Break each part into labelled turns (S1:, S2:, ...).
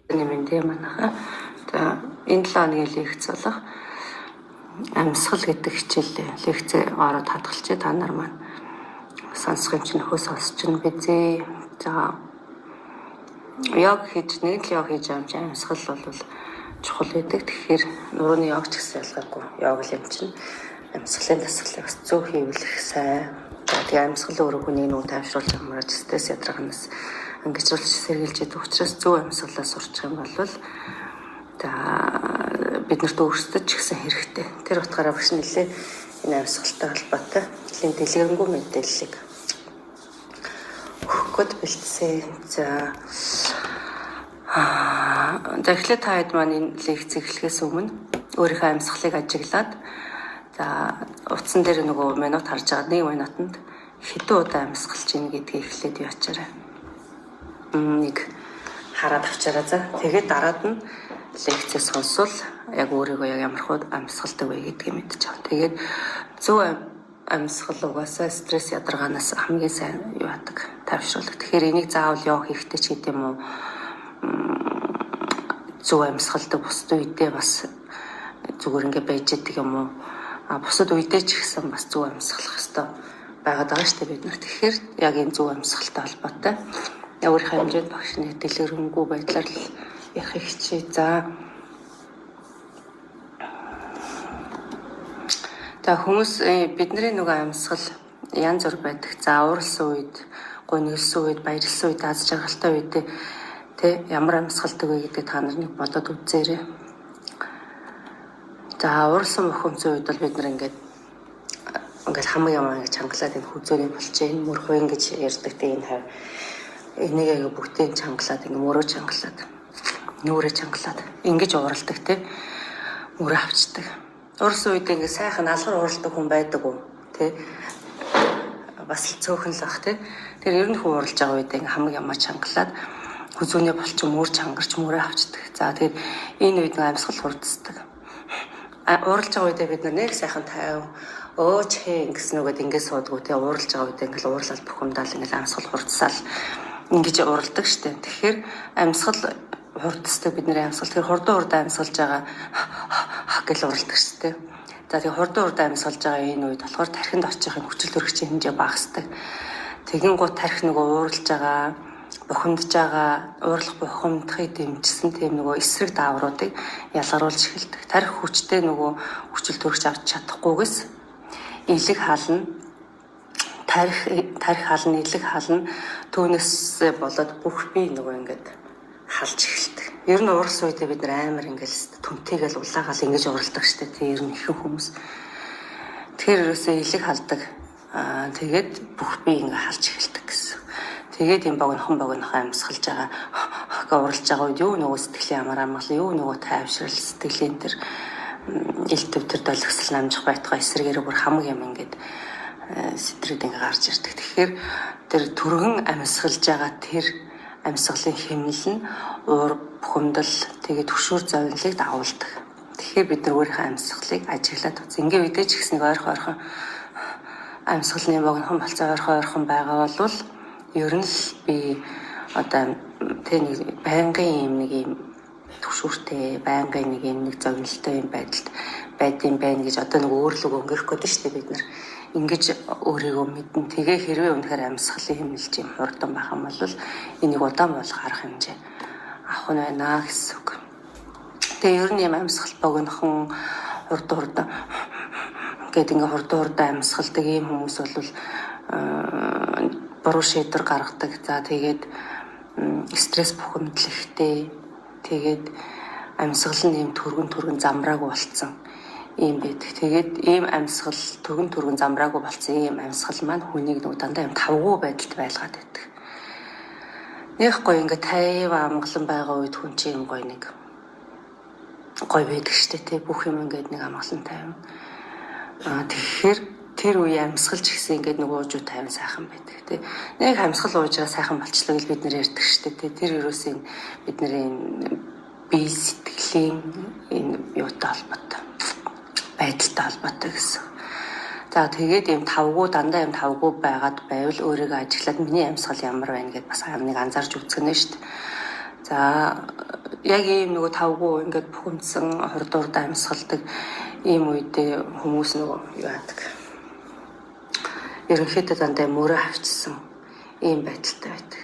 S1: нэмэндээ манайха. За энэ 7 хоногийн лекц болох амьсгал гэдэг хичээл лекцээ ороод хадгалчээ та нар маань сонсох юм чинь нөхөө сонсч нь бизээ. За яг хийж нэг л яг хийж байгаа юм чинь амьсгал бол чухал байдаг. Тэгэхээр нурууны яг ч гэсэн ялгаагүй яг л юм чинь амьсгалын дасгалыг бас зөв хийвэл их сайн. Тэгээ амьсгал өөрөө хүний нүг тайвшруулж амраж стресс ядрагнаас ангижруулж сэргийлж яддаг учраас зөв амьсгалаа сурчих юм бол биднэрт өөрсдөд ч гэсэн хэрэгтэй. Тэр утгаараа багш нэлээ энэ амьсгалтай холбоотой нэлийн дэлгэрэнгүй мэдээллийг өгөхөд бэлдсэн. За эхлээд та хэд маань энэ лекцийг эхлэхээс өмнө өөрийнхөө амьсгалыг ажиглаад утсан дээр нөгөө минут харж байгаа 1 минутанд хэдэн удаа амьсгалж ийн гэдгийг эхлээд яачаарай. Нэг хараад авчаарай. За тэгээд дараад нь лекцээ сонсвол яг өөрийгөө яг ямар хөө амьсгалдаг вэ гэдгийг мэдчих жаа. Тэгээд зөв амьсгал угаасаа стресс ядаргаанаас хамгийн сайн юу яадаг тайвшруулдаг. Тэгэхээр энийг заавал явах хэрэгтэй ч гэдэг юм уу? Зөв амьсгалдаг бусд үедээ бас зүгээр ингэ байж идэг юм уу? Бусад үедээ ч гэсэн бас зөв амьсгалах хэрэгтэй байгаад байгаа шүү дээ бид нар. Тэгэхээр яг энэ зөв амьсгалтай холбоотой өөрийнхөө хэмжээнд багшны дэлгэрэнгүй байдлаар л ярих хичээ. За хүмүүс бидний нөгөө амьсгал янз бүр байдаг. За ууралсан үед, гонилсан үед, баярлсан үед, аз жаргалтай үед ямар амьсгалдаг вэ гэдэг та нар нэг бодоод үзээрэй. За ууралсан бохомцсон үед бол бид нар ингээд хамаг юм ингэж чангалаад энэ хүзөөний болчих энэ мөрхөө ингэж ярьдаг тийм энэ хав энийг яг бүгдийг чангалаад ингэ мөрөө чангалаад нүрээ чангалаад ингэж ууралдаг те мөрөө авчдаг. Ууралсан үед ингэ сайхан алгар ууралдаг хүн байдаг уу те бас л цөөхөн л бах те тэр ер нь хүн ууралж байгаа үед ингэ хамаг юмаа чангалаад хүзөөний болчих мөр чангарч мөрөө авчдаг. За тэгээд энэ үед амьсгал хурдсдаг. Ууралж байгаа үедээ бид нэг сайхан тайв өөчхээ ингэсэн үгээд ингэ суудгүй те ууралж байгаа үед ингэ уурлал бухимдал ингэ амьсгал хурдсаал ингэж ууралдаг штэ. Тэгэхээр амьсгал хурдсдаг бидний амьсгал тэр хурдан амьсгалж байгаа гэл ууралдаг штэ. За тэгээ хурдан амьсгалж байгаа энэ үед болохоор тархинд очихын хүчил төрөгчийн хэмжээ багасдаг. Тэгин гут тархи нөгөө ууралж байгаа бухимдж байгаа уурлах бухимдахыг дэмжсэн тийм нөгөө эсрэг даавруудыг ялгаруулж эхэлдэг. Тархи хүчтэй нөгөө хүчил төрөгч авч чадахгүйгээс илэг хална тархи хална илэг хална түүнээс болоод бүх бие нөгөө ингээд халж эхэлдэг. Ер нь уурсан үедээ бид амар ингээд түнтэйгээл улаагаал ингэж ууралдаг штэ. Тэг ер нь ихэнх хүмүүс тэр ерөөсөө илэг халдаг. Тэгээд бүх бие ингээд халж эхэлдэг гэсэн. Тэгээд юм богинохон амьсгалж байгаа ууралж байгаа үед юу нөгөө сэтгэлийн амар амгалан юу нөгөө тайвшрал сэтгэлийн тэр ил төв төр долгисл намжих байтугай эсрэгээр бүр хамаг юм ингээд сэтрээд ингээ гарч ирдэг. Тэгэхээр тэр түргэн амьсгалж байгаа тэр амьсгалын хэмнэл нь уур бухимдал тэгээд хөшүүр зовлоныг дагуулдаг. Тэгэхээр бид нар өөрийнхөө амьсгалыг ажиглаад үз. Ингээ үедээ ч гэсэн ойрхон амьсгалын богинохон болцоо ойрхон байгаа болвол ер нь л би одоо тэг байнгын юм төвшүүртэй байнгын нэг зовлонтой юм байдалд байдсан байна гэж одоо нэг өөрлөг өнгөрөх гэдэг шүү дээ бид нар ингэж өөрийгөө мэдэн тэгээ хэрвээ үнэхээр амьсгалын хэмнэлж юм хурдан байх юм бол энийг удаан болох арга хэмжээ авах нь байна гэсэн үг. Тэгээ ер нь юм амьсгал богинохон хурдан гэдэг ингээ хурдан амьсгалдаг ийм хүмүүс бол буруу шийдвэр гаргадаг. За тэгээд стресс бухимдал ихтэй. Тэгээд амьсгал нь ийм түргэн замраагүй болцсон юм байдаг. Тэгээд ийм амьсгал түргэн замраагүй болцсон ийм амьсгал маань хүнийг нэг дандаа юм тавгүй байдалд байлгаад байдаг. Нэг гоё ингээ тайв амгалан байгаа үед хүн чинь юм гоё нэг гоё байдаг штэ тий бүх юм ингээд нэг амгалан тайв. Тэгэхээр тэр үе амьсгалч гэсэн ингээд нөгөө уужуу тайван сайхан байдаг тий. Нэг амьсгал уужгаа сайхан болчлоо гэж бид нэр ярьдаг штэ тий. Тэр юусэн бидний бие сэтгэлийн энэ юутай холбоотой байдалтай холбоотой гэсэн. За тэгээд юм дандаа юм тавгүй байгаад байвал өөрийгөө ажиглаад миний амьсгал ямар байна гэдээ бас нэг анзаарч үзгэнэ штэ. За яг ийм нөгөө тавгүй ингээд бухимдсан хурдуурд амьсгалдаг ийм үедээ хүмүүс нөгөө юу яадаг. Ерөнхийдөө дандаа мөрөө авчсан ийм байдалтай байдаг.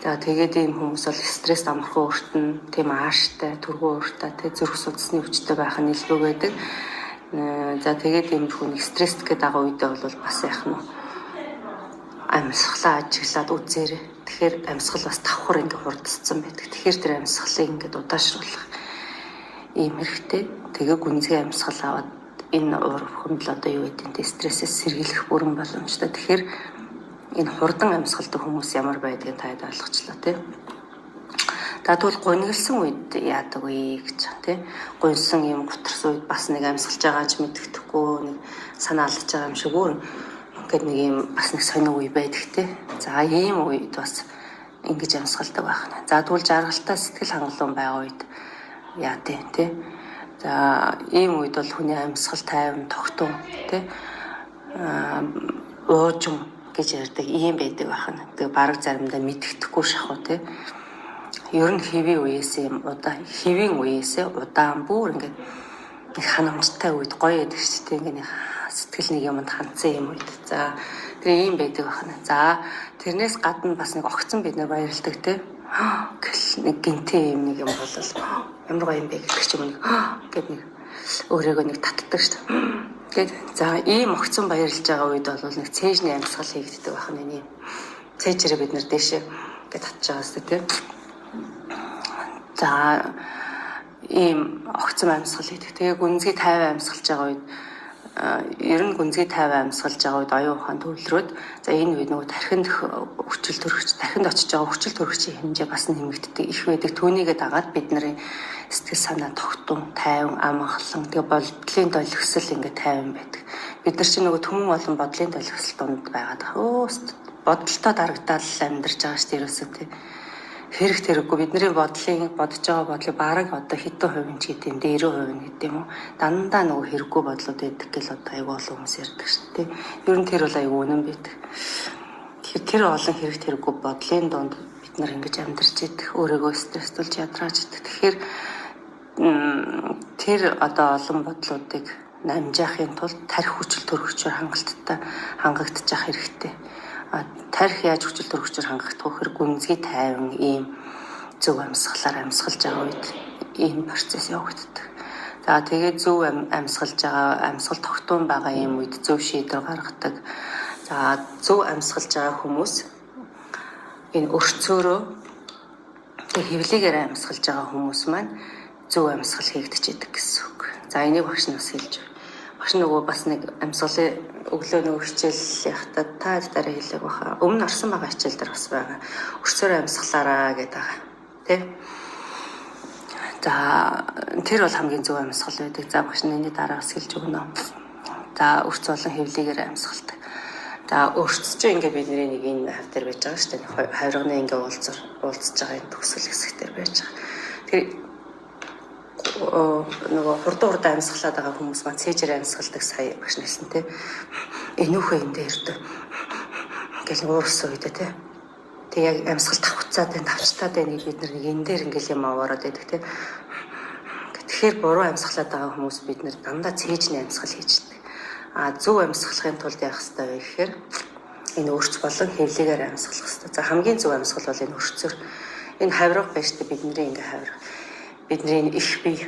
S1: За тэгээд ийм хүмүүс бол стресс амархан өөртөө тийм ааштай, түргэн ууртай, тэг зүрх судасны өвчтөй байх нь илүү байдаг. За тэгээд ийм хүн стресс гэдэг дагуу үедээ бол бас яах нь амьсгалаа ажиглаад үзээрэй. Тэгэхээр амьсгал бас давхар ингээ хурдцсан байдаг. Тэгэхээр тэр амьсгалыг ингээ удаашруулах ийм хэрэгтэй. Тэгээ гүнзгий амьсгал аваад энэ уур хөндлө одоо юу гэдэг нь стрессээс сэргийлэх бүрэн боломжтой. Тэгэхээр энэ хурдан амьсгалдаг хүмүүс ямар байдгийг таад ойлгочлоо тий. За тэгвэл гуниглсан үед яадаг вэ гэж тий. Гунсан юм гутарсан үед бас нэг амьсгалж байгаа ч мэддэхгүй нэг санаа алдаж байгаа юм шиг өөр ингээд нэг юм бас нэг сонио үе байдаг тий. За ийм үед бас ингэж амьсгалдаг байх нь. За тэгвэл жаргалтаа сэтгэл хангалуун байгаа үед яа тий. За ийм үед бол хүний амьсгал тайван тогтун тий уужим гэж ярьдаг ийм байдаг байна. Тэгээ бараг заримдаа мэддэхгүй шахуу тий. Ер нь хэвийн үеэсээ удаан бүр ингээд нэг ханамжтай үед гоё байдаг шүү дээ. Ингээд сэтгэл нэг юмд хандсан юм үед. За тэр ийм байдаг байна. За тэрнээс гадна бас нэг огцон бид нар баярлдаг тий. Гэл нэг гинтэй юм нэг юм бол ямар гоё юм бэ гэдэг ч юм нэг гэд нэг өөрийгөө нэг татдаг шүү дээ. Тэгээд за ийм огцон баярлж байгаа үед бол нэг цээжний амьсгал хийгддэг байх нь юм. Цээжрээ бид нар дээшээ ингээд татж байгаа шүү дээ. За ийм огцон амьсгал хийдэг. Тэгээ гүнзгий 50 амьсгалж байгаа үед ер нь гүнзгий 50 амьсгалж байгаа үед оюун ухаан төвлөрөөд за энэ үед нөгөө тархинд хүчил төрөгч тархинд очиж байгаа хүчил төрөгчийн хэмжээ бас нэмэгддэг их байдаг. Түүнийгээ дагаад бидний сэтгэл санаа тогтун, тайван, амгалан тэгээ бодлын долгисол ингээд тайван байдаг. Бид нар чинь нөгөө түмэн болон бодлын долгисол донд байгаад бодолтой дарагдаал амьдарч байгаа шүү дээ ерөөсөө тий. Хэрэг тэрэггүй бидний бодож байгаа бодлыг бараг одоо хэдэн хувийн ч гэдэг юм 90% гэдэг юм уу дандаа нөгөө хэрэггүй бодлууд байдаг гэл одоо айгүй олон хүмүүс ярьдаг шүү дээ. Ер нь тэр бол айгүй үнэн байдаг. Тэгэхээр тэр олон хэрэг тэрэггүй бодлын донд бид нар ингэж амьдарч идэх өөрийгөө стресстулж ядрааж идэх. Тэгэхээр тэр одоо олон бодлуудыг намжаахын тулд тарих хүчил төрөгчөөр хангагдчих хэрэгтэй. Тарих яаж хүчил төрөгчөөр хангагдах вэ гэхээр гүнзгий тайван ийм зөв амьсгалаар амьсгалж байгаа үед ийм процесс явагддаг. За тэгээд зөв амьсгалж байгаа амьсгал тогтун байгаа ийм үед зөв шийдвэр гаргадаг. За зөв амьсгалж байгаа хүмүүс энэ өрцөөрөө тэг хэвлийгээр амьсгалж байгаа хүмүүс маань зөв амьсгал хийгдчихэд гэсэн үг. За энийг багш нь бас хэлж байна. Багш нөгөө бас нэг амьсгалын өглөө нөгөө хичээл явахдаа та дараа хэлээг баха. Өмнө орсон байгаа хичээл дээр бас байгаа. Өрцөөрөө амьсгалаараа гэдэг байгаа. Тэ? За тэр бол хамгийн зөв амьсгал байдаг. За багш нь энэ дараа бас хэлж өгнө. За өрц болон хэвлийгээр амьсгалдаг. За өрцөж ингээд бидний нэг энэ хав дээр байж байгаа шүү дээ. Хавирганы ингээд уулзж байгаа энэ төгсгөл хэсэг дээр байж байгаа. Тэр нөгөө хурдан амьсгалаад байгаа хүмүүс маань цээжээр амьсгалдаг сая багш нэлсэн тий. Энүүхөө энэ дээр ингээл уурсан үед тий. Тэг яг амьсгал тавцаад байна, тавчтаад байныг бид нар энэ дээр ингээл юм аваарад байдаг тий. Тэгэхээр буруу амьсгалаад байгаа хүмүүс бид нар дандаа цээжний амьсгал хийждэг. Зөв амьсгалахын тулд яах ёстой вэ гэхээр энэ өрч болон хэвлийгээр амьсгалах ёстой. За хамгийн зөв амьсгал бол энэ өрчөөр энэ хавирга байж та бидний ингээ хавирга бидний их бие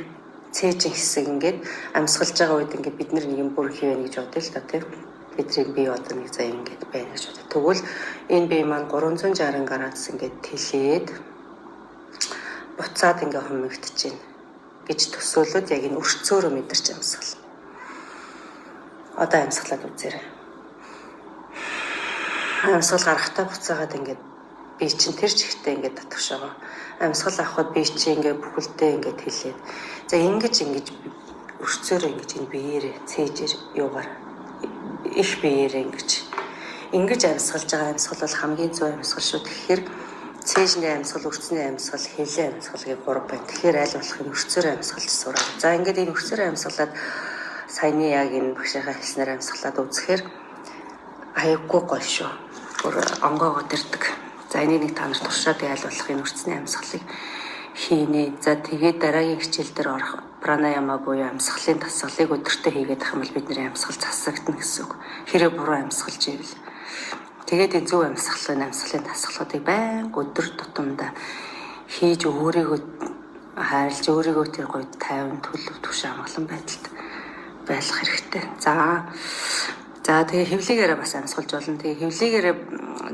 S1: цээжин хэсэг ингээд амьсгалж байгаа үед ингээд бид нэг юм бүр хийвэ гэж бодъё л та тийм бидний бие одоо нэг заа ингээд байна гэж бодъё. Тэгвэл энэ бие маань 360 градус ингээд тэлээд буцаад ингээд хумигдэж байна гэж төсөөлөд яг энэ өрцөөрөө мэдэрч амьсгал. Одоо амьсгалаад үзээрэй. Амьсгал гарахтаа буцаагаад ингээд би чинь тэр чигтээ ингээд татгаш байгаа. Амьсгал авахд би чинь ингээд бүхэлдээ ингээд хэлээд. За ингэж өрцөөрөө ингэж энэ биеэрээ цээжээр юугаар их биеэрээ ингэж амьсгалж байгаа амьсгал бол хамгийн зөв амьсгал шүү. Тэгэхээр цээжний амьсгал, өрцний амьсгал, хэвлийн амьсгалыг 3 байна. Тэгэхээр аль болох энэ өрцөөрөө амьсгалж сураа. За ингээд энэ өрцөөрөө амьсгалаад саяны яг энэ багшийнхаа хэлснээр амьсгалаад үзэхээр аягүй гоё шүү. Бүр онгоогоо дэрдэг. За энийг нэг та нарт туршаад аль болох энэ өрцний амьсгалыг хийнэ. За тэгээд дараагийн хичээл дээр орох пранаяма буюу амьсгалын дасгалыг өдөртөө хийгээд ах юм бол бидний амьсгал засагдана гэсэн үг. Хэрэг буруу амьсгалж ивэл. Тэгээд энэ зөв амьсгалын дасгалуудыг байнга өдөр тутамдаа хийж өөрийгөө хайрлж өөрийгөө тэр гоё тайван төлөв түвшин амгалан байдалд байлгах хэрэгтэй. За тэгээ хөвлөгөөрөө бас амьсгалж болно. Тэгээ хөвлөгөөрөө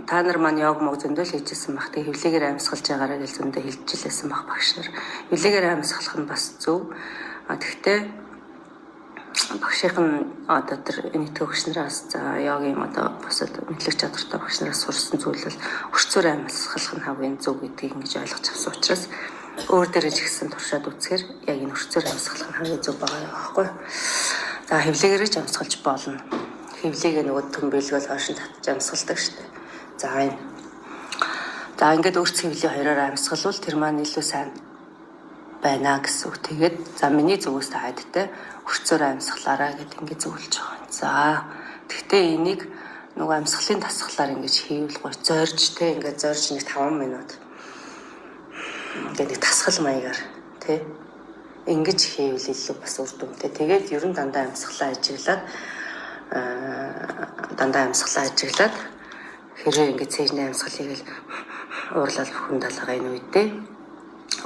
S1: та нар маань йог мог зөндөл хийжсэн баг. Тэгээ хөвлөгөөрөө амьсгалж байгаараа гэж зөндөө хэлжлээсэн баг багш нар. Хөвлөгөөрөө амьсгалах нь бас зөв. Тэгтээ багшийн одоо тэр нийтгөө багш нараас за йогийн одоо бусад мэдлэг чадвартай багш нараас сурсан зүйл бол өрцөөр амьсгалах нь хамгийн зөв гэдгийг ингэж ойлгож авсан учраас өөр дээрээ ч гэсэн туршаад үзэхээр яг энэ өрцөөр амьсгалах нь хамгийн зөв байгаа байхгүй. За хөвлөгөөрөө ч амьсгалж болно. Хөвлөгийг нөгөө төмбөлгөл хойшин татж амьсгалдаг шүү дээ. За ингээд өрц хөвлийн хоёроор амьсгалвал тэр маань илүү сайн байна гэсэн үг. Тэгээд за миний зүгээс та хайдтай өрцөөр амьсгалаараа гэд ингээд зөвлөж байгаа. За тэгтээ энийг нөгөө амьсгалын дасгалаар ингэж хийвэл гоё зорж те ингээд зорж нэг 5 минут ингээд нэг тасгал маягаар те ингэж хийвэл илүү бас үр дүнтэй. Тэгээд ер нь дандаа амьсгалаа ажиглаад хэрэг ингээд цэжний амьсгал хийгээл уурлал бүхэн далгаа энэ үедээ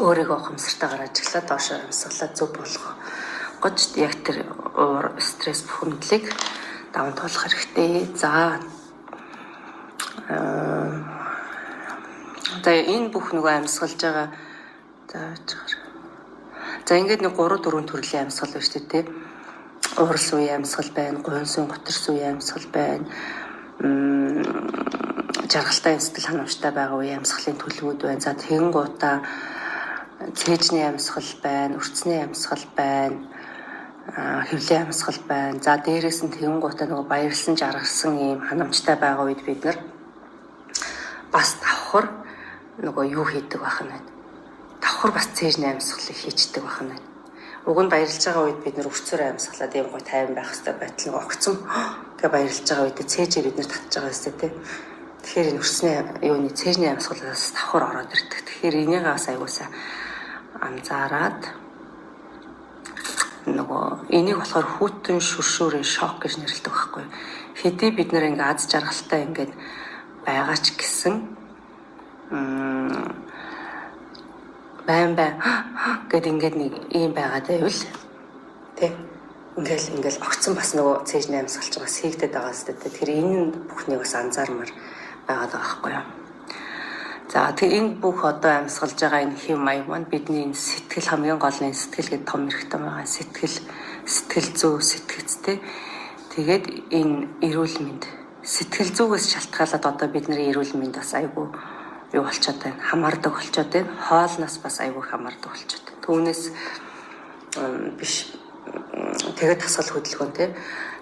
S1: өөрийгөө ухамсартайгаар ажиглаад доошоо амьсгалаа зөв болгох гоч яг тэр стресс бүхэмдлийг даван туулах хэрэгтэй. За энэ бүх нөгөө амьсгалж байгаа за ингээд нэг 3-4 төрлийн амьсгал байна шүү дээ. Уурал үеийн амьсгал байна, гуйнсын готорс үеийн амьсгал байна. Жаргалтай сэтгэл ханамжтай байгаа үеийн амьсгалын төлөвүүд байна. За тэгэн гутаа цээжний амьсгал байна, өрцний амьсгал байна, хөвлийн амьсгал байна. За дээрээс нь тэгэн гутаа нөгөө баярлсан жаргалсан ийм ханамжтай байгаа үед бид нар бас давхар нөгөө юу хийдэг байх нь байна. Давхар бас цээжний амьсгалыг хийчдэг байх нь байна. Уг нь баярлж байгаа үед бид нар өрцөөр амьсгалаад ийм гоё тайван байх хэрэгтэй байтал нөгөө огцом гэ баярлж байгаа үед цээжээ бид нар татж байгаа хэвчээ тий. Тэгэхээр энэ өрсний юуны цээжний амьсгалаас давхар ороод ирдэг. Тэгэхээр энийг бас аягуулсаа анзаараад нөгөө энийг болохоор хүүтэн шүршүүрийн шок гэж нэрлэдэг байхгүй. Хэдий бид нар ингээ аз жаргалтай ингээд байгаа ч гэсэн байн гэд ингээд нэг юм байгаад байвал тий ингээл огцон бас нөгөө цээжний амьсгалч бас хийгдэт байгаа зү. Тэгэхээр энэ бүхнийг бас анзаармаар байгаад байгаа байхгүй юу. За тэгээ энэ бүх одоо амьсгалж байгаа энэ хэв маяг маань бидний энэ сэтгэл хамгийн гол нь сэтгэл гэдэг том хэрэгтэй байгаа. Сэтгэл зүй сэтгцтэй. Тэгээд энэ эрүүл мэнд сэтгэл зүгээс шалтгаалаад одоо бидний эрүүл мэнд бас айгүй юу болчиход байна. Хамаардаг болчиход байна. Хоолноос бас айгүй хамаардаг болчиход байна. Түүнээс биш тэгээд тасгал хөдөлгөөнтэй.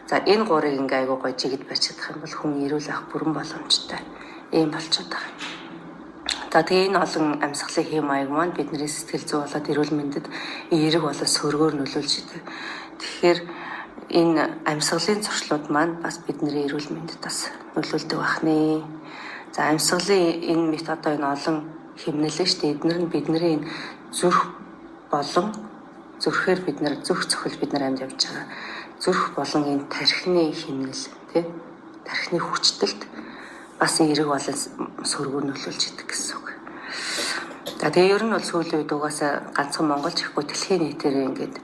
S1: За энэ гурыг ингээ айгүй гоё жигд барьж чадах юм бол хүн эрүүл ах бүрэн боломжтой. Ийм болчиход байгаа. За тэгээ энэ олон амьсгалын хэм маяг маань бидний сэтгэл зүй болоод эрүүл мэндэд эерэг болоод сөргөөр нөлөөлж идэг. Тэгэхээр энэ амьсгалын зуршлууд маань бас бидний эрүүл мэндэд бас нөлөөлдөг бахнэ. За амьсгалын энэ метод энэ олон хэмнэлээ шүү дээ. Эдгээр нь бидний зүрх болон зүрхээр бид нар зүрх цохил бид нар амьд явж байгаа. Зүрх болон энэ тархины хэмнэл тий тархины хүчтэлд бас эерэг болон сөргөөр нөлөөлж идэг гэсэн үг. За тэгээ ер нь бол сүүлийн үед угаасаа ганцхан Монголч ихгүй дэлхийн нийтээр ингээд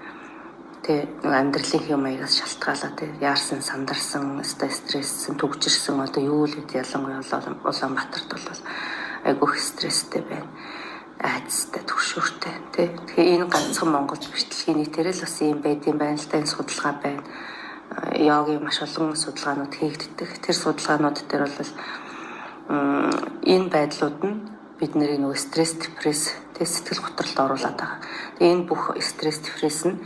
S1: тий амьдралын хэм маягаас шалтгаалаад тий яарсан, сандарсан, стресссэн, төгжирсэн одоо юу л үед ялангуяа Улаанбаатарт бол айгүйх стресстэй байна. Айцтай, түгшүүртэй тий. Тэгэхээр энэ ганцхан Монголч биш дэлхийн нийтээр л бас юм байдсан байна л та энэ судалгаа байна. Йогийн маш олон судалгаанууд хийгддэг. Тэр судалгаанууд дээр бол энэ байдлууд нь бидний нөгөө стресс, депресс, сэтгэл готролд оруулаад байгаа. Тэгээ энэ бүх стресс, депресс нь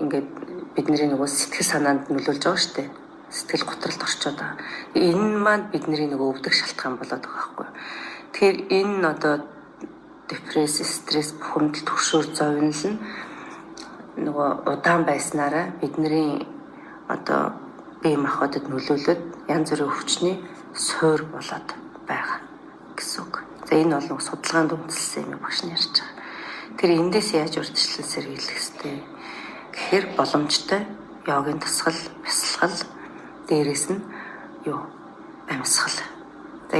S1: ингээд бидний нөгөө сэтгэл санаанд нөлөөлж байгаа шүү дээ. Сэтгэл готролд орчоод байгаа. Энэ маань бидний нөгөө өвдөх шалтгаан болоод байгаа байхгүй. Тэгэхээр энэ одоо депресс, стресс, бухимдал, түгшүүр, зовнил нь нөгөө удаан байснараа бидний одоо бие махбодод нөлөөлөд янз бүрийн өвчний суур болоод байгаа гэсэн үг. За энэ бол судалгаанд үндэслэсэн юм багш нь ярьж байгаа. тэр эндээс яаж урьдчилан сэргийлэх хэвтэй гэхээр боломжтой йогийн тасгал, бясалгал, дээрээс нь амьсгал. За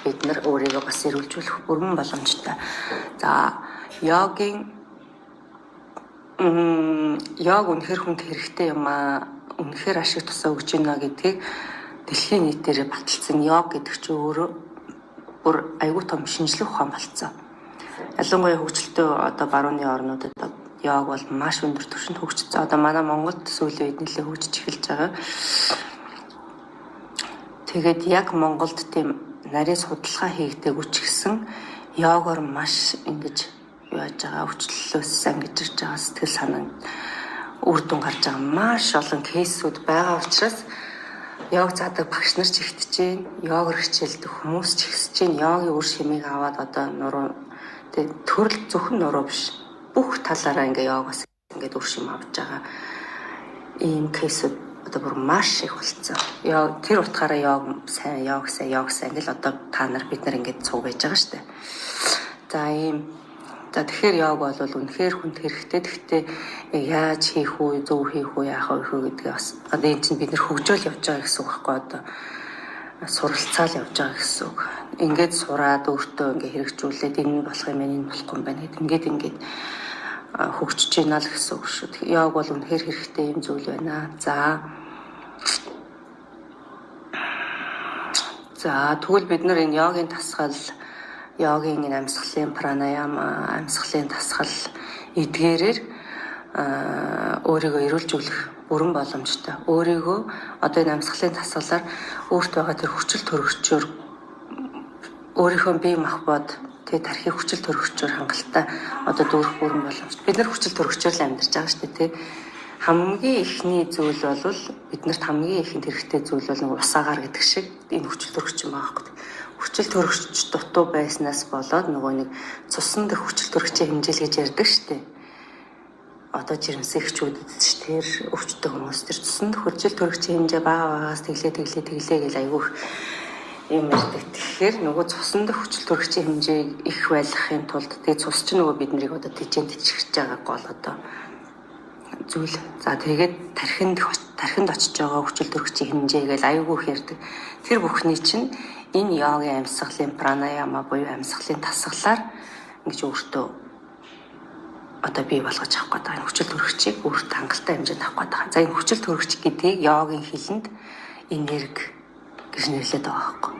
S1: бид нар өөрийгөө бас эрүүлжүүлэх бүрэн боломжтой. За йог үнэхээр хүнд хэрэгтэй юм аа. Үнэхээр ашиг тусаа өгч байна гэдгийг дэлхийн нийтээр баталсан йог гэдэг чинь өөрөө бүр айгүй том шинжлэх ухаан болцсон. Ялангуяа хөгжилтэй барууны орнуудад йог бол маш өндөр түвшинд хөгжсөн. Манай Монголд сүүлийн үед нэлээд хөгжиж эхэлж байгаа. Тэгээд яг Монголд тийм нарийн судалгаа хийгдээгүй ч гэсэн йогоор маш ингэж яаж байгаа өвчлөлөөс ангижирч байгаа сэтгэл санаанд үр дүн гарч байгаа маш олон кейсүүд байгаа учраас йог заадаг багш нар ч ихтэж байна. Йогоор хичээлдэг хүмүүс ч ихсэж байна. Йогийн үр шимийг аваад нуруу төрөл зөвхөн нуруу биш. Бүх талаараа йогоос үр шим авч байгаа ийм кейсүүд бүр маш их болцсон. Тэр утгаараа йог сайн гэл та нар бид нар цуг байж байгаа штэ. За тэгэхээр йог бол үнэхээр хүнд хэрэгтэй. Гэхдээ яаж хийх үү, зөв хийх үү, яах вэ гэдгээ бас энэ чинь бид нар хөгжөөл явж байгаа гэсэн үг байхгүй суралцаал явж байгаа гэсэн үг. Ингээд сураад өөртөө хэрэгжүүлээд энэ болох юм байна, энэ болохгүй юм байна гэд ингээд хөгжиж байна л гэсэн үг шүү. Йог бол үнэхээр хэрэгтэй юм зүйл байна. За тэгвэл бид нар энэ йогийн тасгал, йогийн амьсгалын пранаяма, амьсгалын тасгал эдгээрээр өөрийгөө эрүүлжүүлэх бүрэн боломжтой. Өөрийгөө энэ амьсгалын тасгалаар өөртөө байгаа тэр хүчил төрөгчөөр өөрийнхөө бие махбод тархи хүчил төрөгчөөр хангалттай дүүрэх бүрэн боломжтой. Бид нар хүчил төрөгчөөр л амьдарч байгаа шүү дээ. Хамгийн ихний зүйл бол биднэрт хамгийн ихэнд хэрэгтэй зүйл бол усаагаар гэдэг шиг энэ хүчил төрөгч юм байгаа хэрэг. Хүчил төрөгч дутуу байснаас болоод нэг цусан дэх хүчил төрөгчийн хэмжээл гэж ярьдаг шүү дээ. Жирэмсэгчүүдэд ч тэр өвчтөй хүмүүс тэр цусан дэх хүчил төрөгчийн хэмжээ багаас тэглээ гэж айгүйх юм ярьдаг. Тэгэхээр цусан дэх хүчил төрөгчийн хэмжээг их байлгахын тулд цус чинь биднийг тэжээнд ичгэж байгаа гол зүйл. За тэгээд тархинд очиж байгаа хүчил төрөгчийн хэмжээгээл айгүйх ярьдаг. Тэр бүхний чинь энэ йогийн амьсгалын пранаяма буюу амьсгалын тасгалаар ингэж өөртөө бий болгож авах гэдэг энэ хүчил төрөгчийг өөртөө хангалттай хэмжээнд авах гэдэг. За энэ хүчил төрөгч гэдгийг йогийн хэлэнд энерги гэж нэрлэдэг байгаа байхгүй.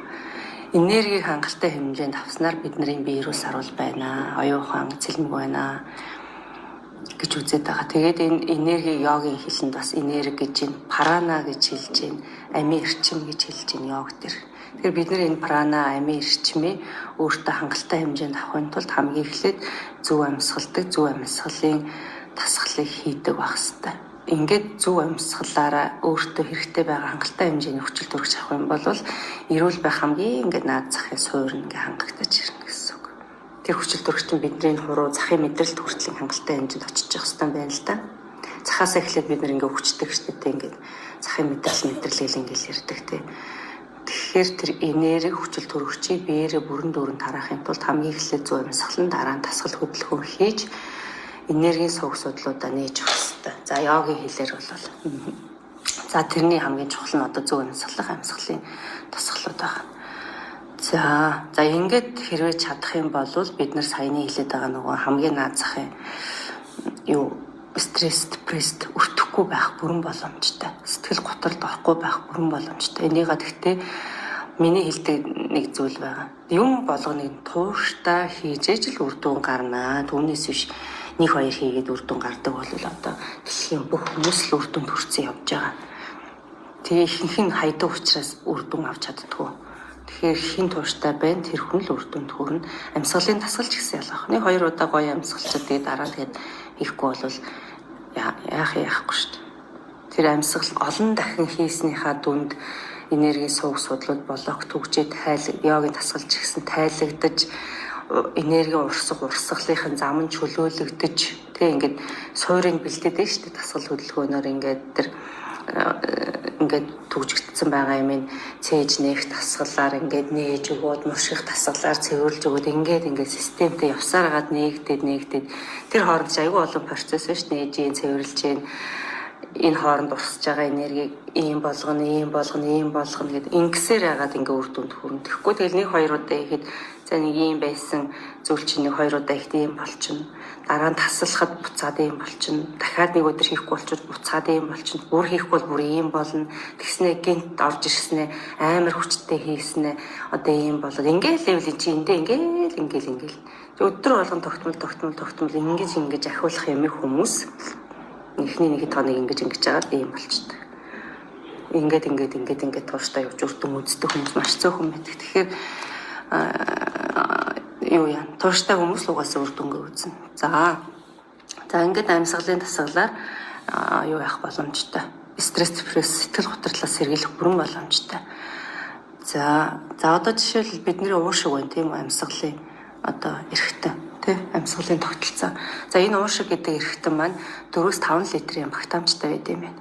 S1: Энергийг хангалттай хэмжээнд авснаар бидний бие рүү сарвал байна, оюухан цэлмэг байна гэж үзээд байгаа. Тэгээд энэ энерги йогийн хэлэнд бас энерги гэж байна, прана гэж хэлж байна, амийн эрчим гэж хэлж байна йог дээр. Тэгэхээр бид нар энэ прана, амийн эрчмээ өөртөө хангалттай хэмжээнд авахын тулд хамгийн эхлээд зөв амьсгалын тасгалыг хийдэг байх хэрэгтэй. Ингээд зөв амьсгалаараа өөртөө хэрэгтэй байгаа хангалттай хэмжээний хүчил төрөгч авах юм бол эрүүл байх хамгийн наад захын суурь хангагдаж ирнэ гэсэн үг. Тэр хүчил төрөгч нь бидний хуруу захын мэдрэлт хүртлийн хангалттай хэмжээнд очиж явах хэрэгтэй байна л да. Цахаас эхлээд бид нар хүчдэг штэ захын мэдрэл ярьдаг те. Тэгэхээр тэр энерги хүчил төрөгчийг биеэрээ бүрэн дүүрэн тараахын тулд хамгийн эхлээд зөв амьсгалан дараа нь тасгал хөдөлгөөн хийж энергийн сувг судлуудаа нээж өгөх хэрэгтэй. За йогийн хэлээр бол тэрний хамгийн чухал нь зөв амьсгалын тасгалууд байна. За ингээд хэрвээ чадах юм бол бид нар саяны хэлээд байгаа хамгийн наад захын стресс, депресд өртөхгүй байх бүрэн боломжтой. Сэтгэл готролд орохгүй байх бүрэн боломжтой. Энийгээ гэхдээ миний хэлдэг нэг зүйл байгаа. Юм болгоныг тууштай хийж л үр дүн гарнаа. Түүнээс биш 1-2 хийгээд үр дүн гардаг бол дэлхийн бүх хүмүүс л үр дүнд хүрсэн явж байгаа. Тэгээ ихэнх нь хайдаг учраас үр дүн авч чаддгүй. Тэгэхээр хин тууштай байна, тэр хүн л үр дүнд хүрнэ. Амьсгалын тасгалч гэсэн ялгах. 1-2 удаа гоё амьсгалчаад тэгээ дараа нь хийхгүй бол яахгүй шүү дээ. Тэр амьсгал олон дахин хийснийхаа дүнд энергийн сувг судлууд блок төгжээд йогийн тасгалж гэсэн тайлагдаж энергийн урсгалынхын зам нь чөлөөлөгдөж ингээд суурийг бэлдээд шүү дээ. Тасгал хөдөлгөөнөөр ингээд тэр ингээд төгжигдсэн байгаа юм цээж нээх тасгалаар ингээд нээж өгөөд муших тасгалаар цэвэрлж өгөөд ингээд системтэй явсаар хагаад нээгдээд тэр хооронд айгүй олон процесс шүү дээ. Нээж цэвэрлж энэ хооронд урсж байгаа энергийг ийм болгоно гэдэг ингэсээр яагаад ингээ үр дүнд хүрнэ. Тэгэхгүй тэгэл нэг хоёр удаа ихэд за нэг ийм байсан зүйл чинь нэг хоёр удаа ихэд ийм болчихно. Дараа нь таслахад буцаад ийм болчихно. Дахиад нэг өдөр хийхгүй болчиход буцаад ийм болчихно. Бүр хийхгүй бол бүр ийм болно. Тэгснээ гинт орж ирснээ амар хүчтэй хийснээ одоо ийм болоод ингээл левел чи эндээ ингээл өдөр болгон тогтмол ингэж ахиулах юм хүмүүс эхний нэг тоног ингэж жагаад ийм болчихдээ. Ингээд тууштай явж үрдэн үздэг хүмүүс маш цөөхөн байдаг. Тэгэхээр тууштай хүмүүс угаасаа үрдэнгээ үзнэ. За ингээд амьсгалын тасгалаар юу яах боломжтой. Стресс, депресс, сэтгэл готрлоос сэргийлэх бүрэн боломжтой. За одоо жишээлбэл бидний уушиг байна тийм үү амьсгалын одоо эрхтэн. Амьсгалын тогтолцоо. За энэ уушиг гэдэг эрхтэн маань 4-5 литрийн багтаамжтай байд юм байна.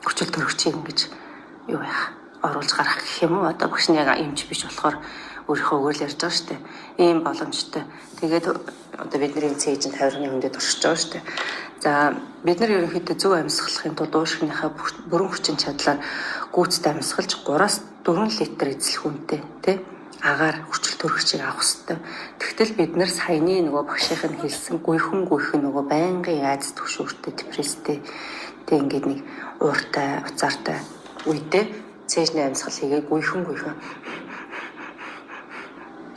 S1: Хүчил төрөгчийг ингэж юу яах оруулж гарах гэх юм уу? Одоо багш нь яг эмч биш болохоор өөрийнхөө өгөөл ярьж байгаа шүү дээ. Ийм боломжтой. Тэгээд одоо бидний цээжинд хавирны хүндэд оршиж байгаа шүү дээ. За бид нар ерөнхийдөө зөв амьсгалахын тулд уушигныхаа бүрэн хүчин чадлаар гүйцэд амьсгалж 3-4 литр эзлэх үнэтэй тий агаар хүчил төрөгчийг авах хэрэгтэй. Тэгтэл бид нар саяны нөгөө багшийнх нь хэлсэн гүйхэн нөгөө байнгын айдас түгшүүртэй депресстэй тэг ингээд нэг ууртай, уцаартай үедээ цээжний амьсгал хийгээ гүйхэн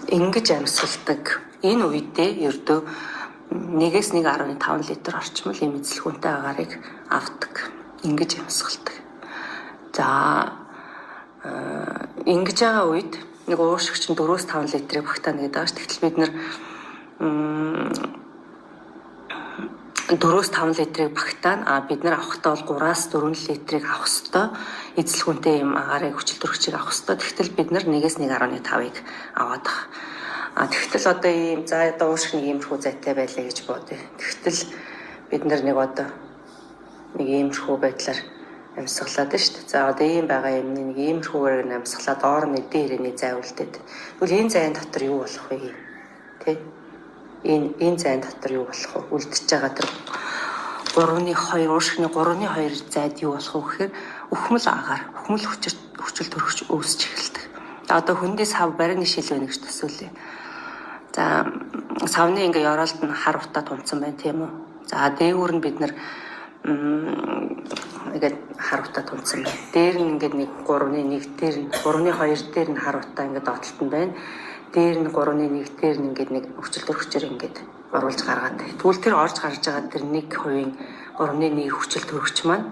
S1: ингэж амьсгалдаг. Энэ үедээ ердөө 1-1.5 литр орчмол юм эзлэх үнэтэй агаарыг авдаг. Ингэж амьсгалдаг. За ингэж байгаа үед нэг уушиг чинь 4-5 литрийг багтаана гэдэг байгаа ш. Тэгтэл бид нэр 4-5 литрийг багтаана. Бид нар авахдаа бол 3-4 литрийг авах ёстой. Эзлэх үнэтэй юм агаарыг хүчил төрөгчийг авах ёстой. Тэгтэл бид нар 1-1.5-ыг аваад байгаа. Тэгтэл одоо ийм за одоо уушиг нэг иймэрхүү зайтай байлаа гэж бодъё. Тэгтэл бид нар нэг одоо нэг иймэрхүү байдлаар амьсгалаад нь шүү дээ. За одоо ийм байгаа юм нэг иймэрхүүгээр амьсгалаад доор нэдэн ирээний зай үлдээд. Тэгвэл энэ зайн дотор юу болох вэ? Тэ? Энэ зайн дотор юу болох вэ? Үлдчихэж байгаа тэр 3-2 уушигны 3-2 зайд юу болох вэ гэхээр өхмөл агаар, өхмөл хүчил төрөгч үүсч эхэлдэг. Одоо хүндээ сав барины шил байна гэж төсөөлье. За савны ингээ ёроолт нь хар утаа тунцсан байна тийм үү? За дээгүүр нь бид нар ингээд хар утаа тунцсан байна. Дээр нь ингээд нэг 3-1 дээр нь 3-2 дээр нь хар утаа ингээд доотлолт нь байна. Дээр нь 3-1 дээр нь ингээд нэг хүчил төрөгчөөр ингээд оруулж гаргаад. Тэгвэл тэр орж гарч байгаа тэр 1% 3-1 хүчил төрөгч маань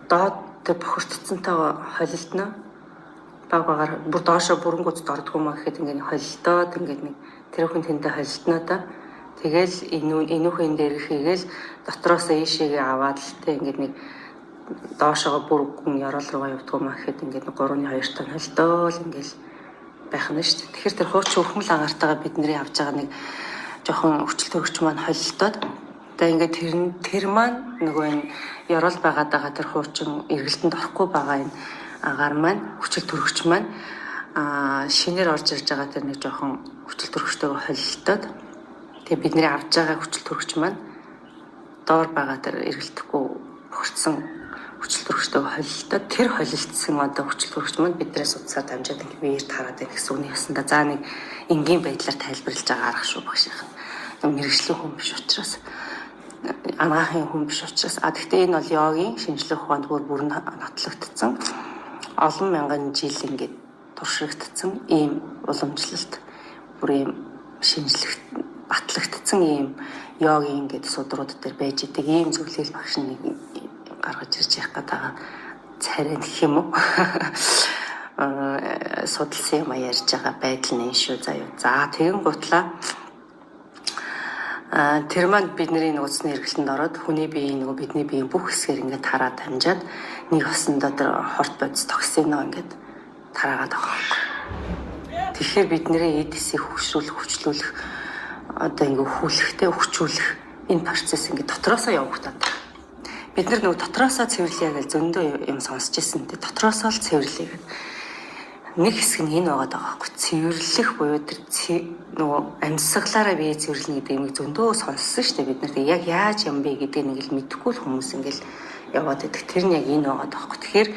S1: доод бохирдсантайгаа холилдно. Багаар бүр доошо бүрэнгүүцд ордгоо маа гэхэд ингээд холилдоод ингээд нэг тэр хүн тэндээ холилдно да. Тэгэл энүүхэн дээр хийгээл дотроос ийшээгээ аваад л тэ ингээд нэг доошоо бүр гүн ёроол руугаа явдгоо маа гэхэд ингээд 3-2 тонн холдоол ингээд байх нь шүү дээ. Тэгэхээр тэр хуучин өхмөл агаартайгаа бидний авч байгаа нэг жоохон хүчил төрөгч маань холилдоод одоо ингээд тэр маань нөгөө энэ ёроол байгаад байгаа тэр хуучин эргэлтэнд орохгүй байгаа энэ агаар маань хүчил төрөгч маань шинээр орж ирж байгаа тэр нэг жоохон хүчил төрөгчтэйгээ холилдоод тэгээ бидний авж байгаа хүчил төрөгч маань доор байгаа тэр эргэлтэхгүй бохирдсан хүчил төрөгчтэйгээ холилдоод тэр холилдсан одоо хүчил төрөгч маань биднээс удсаар дамжаад ингээд биеэр тараад байх гэсэн үний ясанда за нэг энгийн байдлаар тайлбарлаж байгаа арга шүү багшийнх. Мэргэжлийн хүн биш учраас анагаахын хүн биш учраас гэхдээ энэ бол йогийн шинжлэх ухаанд бүрэн нотлогдсон олон мянган жил ингээд туршигдсан ийм уламжлалт бүр ийм шинжлэх батлагдсан ийм йогийн ингээд судрууд дээр байж идэг ийм зөвлөл багш нэг гаргаж ирж явах гэдэг царай гэх юм уу судалсан юм ярьж байгаа байдал нь шүү заяа. За тэгэн гутлаа тэр маань бидний нэг утасны эргэлтэнд ороод хүний биеийн нөгөө бидний биеийн бүх хэсгээр ингээд тараад хамжаад нэг осондоо тэр хорт бодис токсино ингээд тараагаад байгаа. Тэгэхээр бидний эдисийг хөгжүүлэх одоо ингээд хүлэхтэй өгчүүлэх энэ процесс ингээд дотроосоо явагдаад байна. бид нар нөгөө дотроосоо цэвэрлэе гэж зөндөө юм сонсч ирсэн. Дотроосоо л цэвэрлэе гэдэг. Нэг хэсэг нь энэ байгаа байхгүй. Цэвэрлэх буюу тэр нөгөө амьсгалаараа бие цэвэрлэнэ гэдэг юм зөндөө сонссон шүү дээ бид нар. Яг яаж юм бэ гэдгийг нэг л мэдэхгүй л хүмүүс ингээл яваад байдаг. Тэр нь яг энэ байгаа байхгүй. Тэгэхээр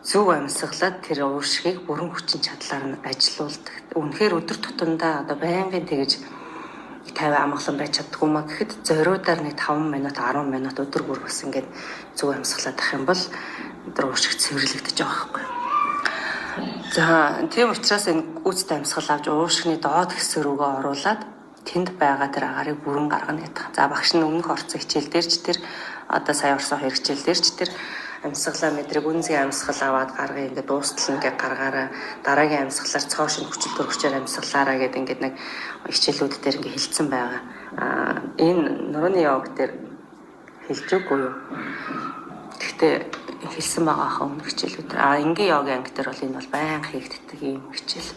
S1: зөв амьсгалаад тэр уушгийг бүрэн хүчин чадлаар нь ажилуулдаг. Үнэхээр өдөр тутамдаа одоо байнгын тэгж 50 амгалан байж чаддгүй маа гэхэд зориудаар нэг 5 минут 10 минут өдөр бүр бас ингээд зөв амьсгалаад ах юм бол өдөр уушиг цэвэрлэгдэж байгаа байхгүй. За тийм учраас энэ гүйцэд амьсгал авч уушгины доод хэсэг рүүгээ оруулаад тэнд байгаа тэр агаарыг бүрэн гаргана гэдэг. За багш нь өмнөх орцсон хичээл дээр ч тэр одоо сая орсон хоёр хичээл дээр ч тэр амьсгалаа мэдрэг үнзий амьсгал аваад гаргая ингээд дуустал ингээд гаргаараа дараагийн амьсгалаар цоошин хүчил төрөгчээр амьсгалаараа гэдэг ингээд нэг хичээлүүд дээр ингээд хэлсэн байгаа. Энэ нурууны йог дээр хэлж үгүй юу? Гэхдээ хэлсэн байгаа хаа өмнө хичээлүүд. Ингийн йогийн анги дээр бол энэ бол байнга хийгддэг юм хичээл.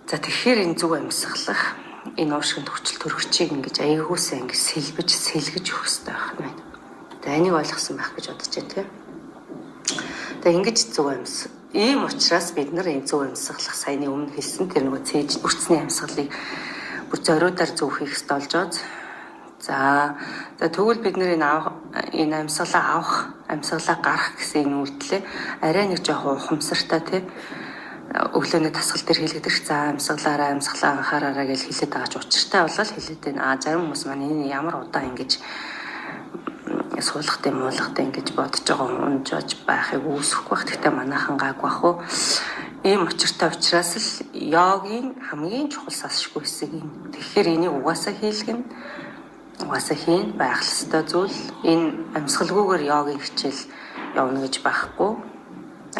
S1: За тэгэхээр энэ зөв амьсгалах энэ уушгинд хүчил төрөгчийг ингэж аягуулсан ингэж сэлгэж өгөх хэрэгтэй байна. За энийг ойлгосон байх гэж бодож байна тийм. Тэгээ ингэж зөв амьсгал. Ийм учраас бид нар энэ зөв амьсгалах саяны өмнө хэлсэн тэр нөгөө цээж үрцний амьсгалыг бүр зориудаар зөв хийх ёстой болж байгаа. За тэгвэл бид нэр энэ амьсгалаа авах, амьсгалаа гарах гэсэн энэ үйлдэлээ арай нэг жоохон ухамсартай тийм өглөөний тасгал дээр хэлэгдэх за амьсгалаараа амьсгалаа анхаараараа гэж хэлээд байгаа ч учиртай болол хэлээд байна. Зарим хүмүүс маань энэ ямар удаан ингэж суулгатай муулгатай ингэж бодож байгаа унжиж байхыг үүсэхгүй бах. Гэхдээ манайхан гайг бах уу. Ийм учиртай учраас л йогийн хамгийн чухал сасшгүй хэсэг юм. Тэгэхээр энийг угаасаа хийлгэн угаасаа хийн байх ёстой зүйл. Энэ амьсгалгүйгээр йогийн хичээл явна гэж байхгүй.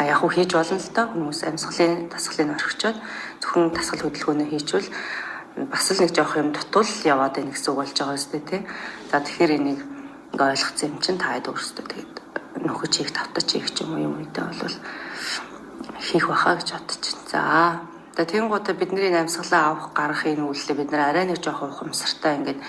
S1: Яг уу хийж болно л доо. Хүмүүс амьсгалын тасгалыг орхичоод зөвхөн тасгал хөдөлгөөнөө хийчихвэл бас л нэг жоох юм дутуул яваад байна гэсэн үг болж байгаа үстэй тий. За тэгэхээр энийг ойлгоцсон юм чинь таад өөрсдөө тэгээд нөхөж хийх тавтаж хийх ч юм уу юм үедээ бол хийх баха гэж бодож байна. За тэгэн гоо бидний амьсгалаа авах гарах энэ үйлдэл бид нар арай нэг жоох ухамсартай ингээд